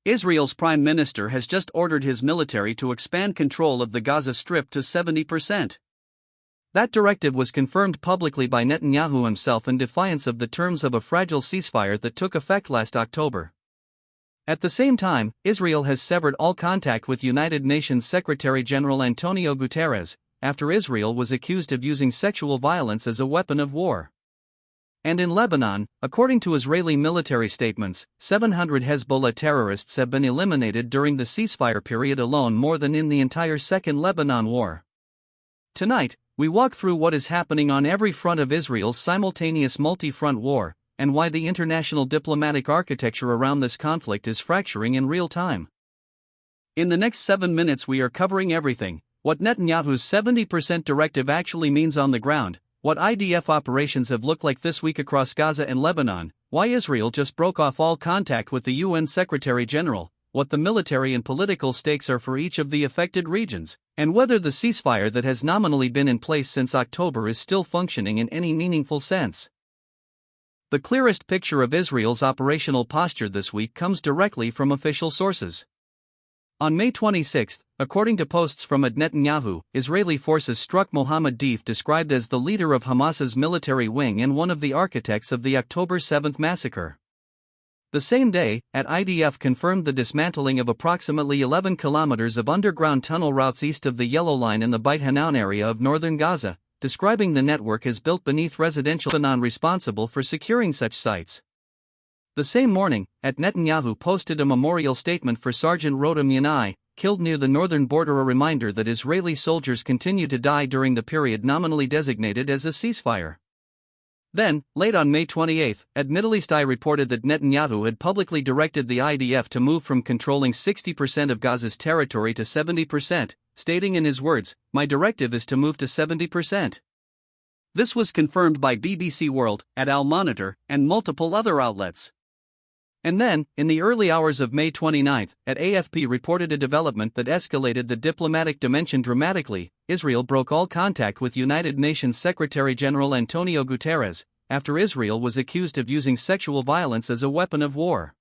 Israel's prime minister has just ordered his military to expand control of the Gaza Strip to 70%. That directive was confirmed publicly by Netanyahu himself in defiance of the terms of a fragile ceasefire that took effect last October. At the same time, Israel has severed all contact with United Nations Secretary-General Antonio Guterres, after Israel was accused of using sexual violence as a weapon of war. And in Lebanon, according to Israeli military statements, 700 Hezbollah terrorists have been eliminated during the ceasefire period alone, more than in the entire Second Lebanon War. Tonight, we walk through what is happening on every front of Israel's simultaneous multi-front war, and why the international diplomatic architecture around this conflict is fracturing in real time. In the next 7 minutes we are covering everything: what Netanyahu's 70% directive actually means on the ground, what IDF operations have looked like this week across Gaza and Lebanon, why Israel just broke off all contact with the UN Secretary-General, what the military and political stakes are for each of the affected regions, and whether the ceasefire that has nominally been in place since October is still functioning in any meaningful sense. The clearest picture of Israel's operational posture this week comes directly from official sources. On May 26, according to posts from Netanyahu, Israeli forces struck Mohammed Deif, described as the leader of Hamas's military wing and one of the architects of the October 7 massacre. The same day, IDF confirmed the dismantling of approximately 11 kilometers of underground tunnel routes east of the Yellow Line in the Beit Hanun area of northern Gaza, describing the network as built beneath residential Lebanon responsible for securing such sites. The same morning, Netanyahu posted a memorial statement for Sergeant Rotem Yanai, killed near the northern border, a reminder that Israeli soldiers continue to die during the period nominally designated as a ceasefire. Then, late on May 28, Middle East Eye reported that Netanyahu had publicly directed the IDF to move from controlling 60% of Gaza's territory to 70%, stating in his words, "My directive is to move to 70%. This was confirmed by BBC World, Al Monitor, and multiple other outlets. And then, in the early hours of May 29, AFP reported a development that escalated the diplomatic dimension dramatically. Israel broke all contact with United Nations Secretary-General Antonio Guterres, after Israel was accused of using sexual violence as a weapon of war.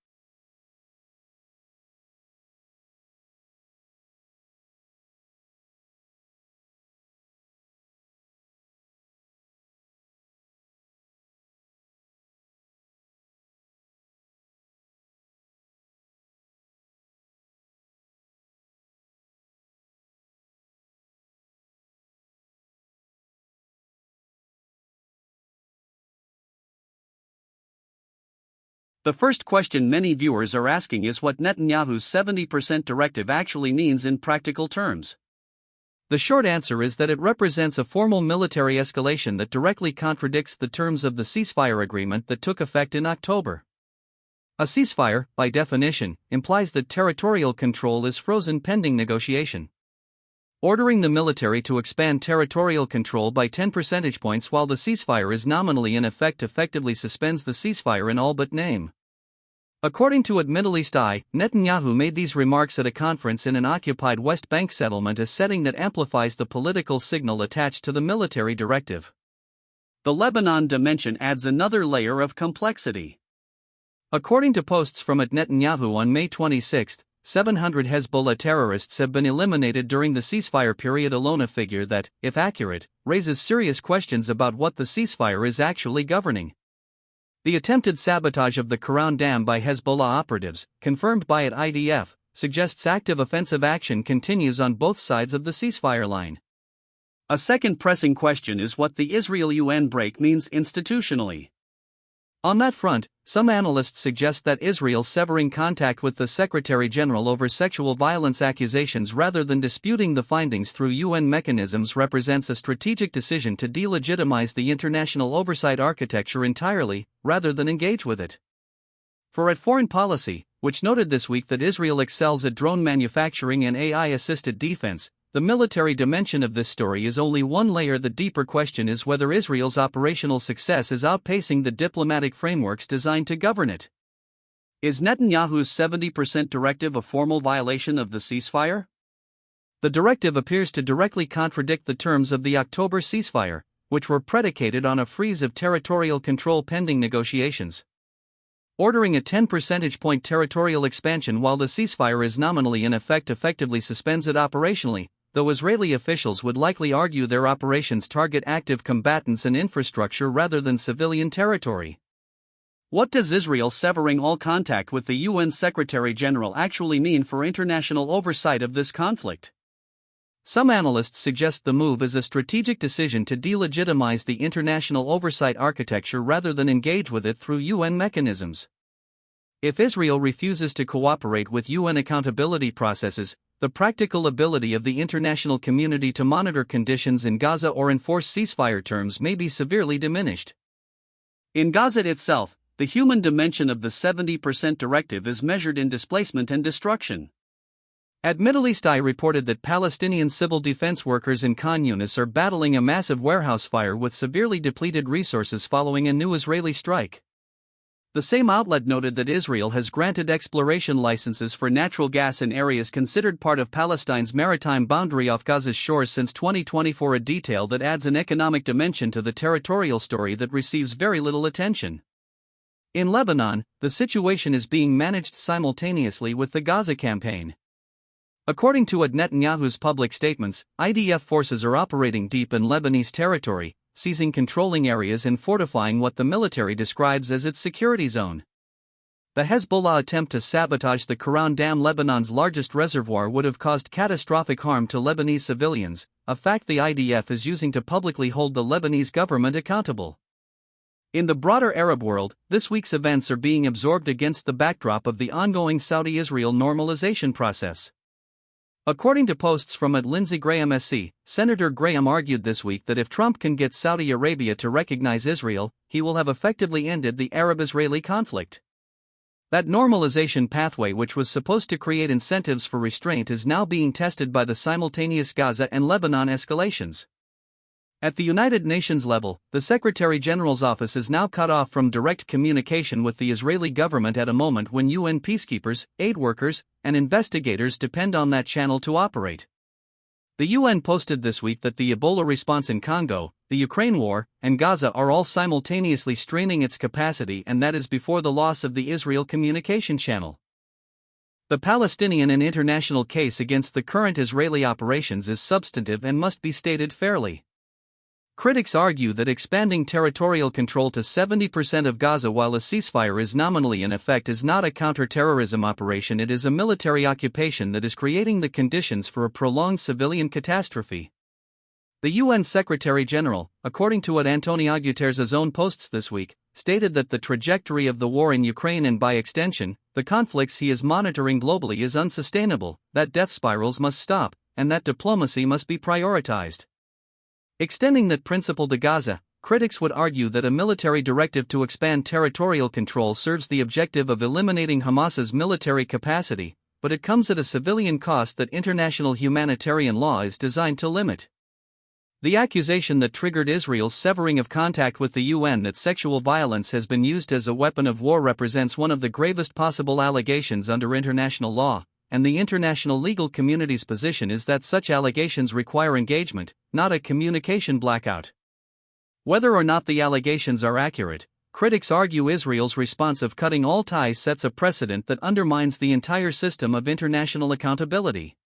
The first question many viewers are asking is what Netanyahu's 70% directive actually means in practical terms. The short answer is that it represents a formal military escalation that directly contradicts the terms of the ceasefire agreement that took effect in October. A ceasefire, by definition, implies that territorial control is frozen pending negotiation. Ordering the military to expand territorial control by 10 percentage points while the ceasefire is nominally in effect effectively suspends the ceasefire in all but name. According to Middle East Eye, Netanyahu made these remarks at a conference in an occupied West Bank settlement, a setting that amplifies the political signal attached to the military directive. The Lebanon dimension adds another layer of complexity. According to posts from Netanyahu on May 26, 700 Hezbollah terrorists have been eliminated during the ceasefire period alone, a figure that, if accurate, raises serious questions about what the ceasefire is actually governing. The attempted sabotage of the Quran Dam by Hezbollah operatives, confirmed by IDF, suggests active offensive action continues on both sides of the ceasefire line. A second pressing question is what the Israel-UN break means institutionally. On that front, some analysts suggest that Israel severing contact with the Secretary-General over sexual violence accusations rather than disputing the findings through UN mechanisms represents a strategic decision to delegitimize the international oversight architecture entirely, rather than engage with it. For Foreign Policy, which noted this week that Israel excels at drone manufacturing and AI-assisted defense, the military dimension of this story is only one layer. The deeper question is whether Israel's operational success is outpacing the diplomatic frameworks designed to govern it. Is Netanyahu's 70% directive a formal violation of the ceasefire? The directive appears to directly contradict the terms of the October ceasefire, which were predicated on a freeze of territorial control pending negotiations. Ordering a 10 percentage point territorial expansion while the ceasefire is nominally in effect effectively suspends it operationally, though Israeli officials would likely argue their operations target active combatants and infrastructure rather than civilian territory. What does Israel severing all contact with the UN Secretary-General actually mean for international oversight of this conflict? Some analysts suggest the move is a strategic decision to delegitimize the international oversight architecture rather than engage with it through UN mechanisms. If Israel refuses to cooperate with UN accountability processes, the practical ability of the international community to monitor conditions in Gaza or enforce ceasefire terms may be severely diminished. In Gaza itself, the human dimension of the 70% directive is measured in displacement and destruction. At Middle East Eye reported that Palestinian civil defense workers in Khan Yunis are battling a massive warehouse fire with severely depleted resources following a new Israeli strike. The same outlet noted that Israel has granted exploration licenses for natural gas in areas considered part of Palestine's maritime boundary off Gaza's shores since 2024, a detail that adds an economic dimension to the territorial story that receives very little attention. In Lebanon, the situation is being managed simultaneously with the Gaza campaign. According to Netanyahu's public statements, IDF forces are operating deep in Lebanese territory, seizing controlling areas and fortifying what the military describes as its security zone. The Hezbollah attempt to sabotage the Quran Dam, Lebanon's largest reservoir, would have caused catastrophic harm to Lebanese civilians, a fact the IDF is using to publicly hold the Lebanese government accountable. In the broader Arab world, this week's events are being absorbed against the backdrop of the ongoing Saudi-Israel normalization process. According to posts from Lindsey Graham SC, Senator Graham argued this week that if Trump can get Saudi Arabia to recognize Israel, he will have effectively ended the Arab-Israeli conflict. That normalization pathway, which was supposed to create incentives for restraint, is now being tested by the simultaneous Gaza and Lebanon escalations. At the United Nations level, the Secretary-General's office is now cut off from direct communication with the Israeli government at a moment when UN peacekeepers, aid workers, and investigators depend on that channel to operate. The UN posted this week that the Ebola response in Congo, the Ukraine war, and Gaza are all simultaneously straining its capacity, and that is before the loss of the Israel communication channel. The Palestinian and international case against the current Israeli operations is substantive and must be stated fairly. Critics argue that expanding territorial control to 70% of Gaza while a ceasefire is nominally in effect is not a counter-terrorism operation, it is a military occupation that is creating the conditions for a prolonged civilian catastrophe. The UN Secretary-General, according to Antonio Guterres' own posts this week, stated that the trajectory of the war in Ukraine and by extension, the conflicts he is monitoring globally is unsustainable, that death spirals must stop, and that diplomacy must be prioritized. Extending that principle to Gaza, critics would argue that a military directive to expand territorial control serves the objective of eliminating Hamas's military capacity, but it comes at a civilian cost that international humanitarian law is designed to limit. The accusation that triggered Israel's severing of contact with the UN that sexual violence has been used as a weapon of war represents one of the gravest possible allegations under international law, and the international legal community's position is that such allegations require engagement, not a communication blackout. Whether or not the allegations are accurate, critics argue Israel's response of cutting all ties sets a precedent that undermines the entire system of international accountability.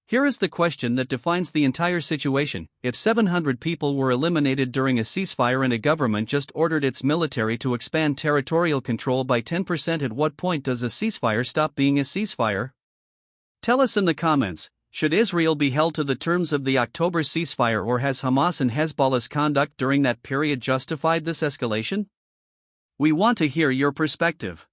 Here is the question that defines the entire situation: if 700 people were eliminated during a ceasefire and a government just ordered its military to expand territorial control by 10%, at what point does a ceasefire stop being a ceasefire? Tell us in the comments, should Israel be held to the terms of the October ceasefire, or has Hamas and Hezbollah's conduct during that period justified this escalation? We want to hear your perspective.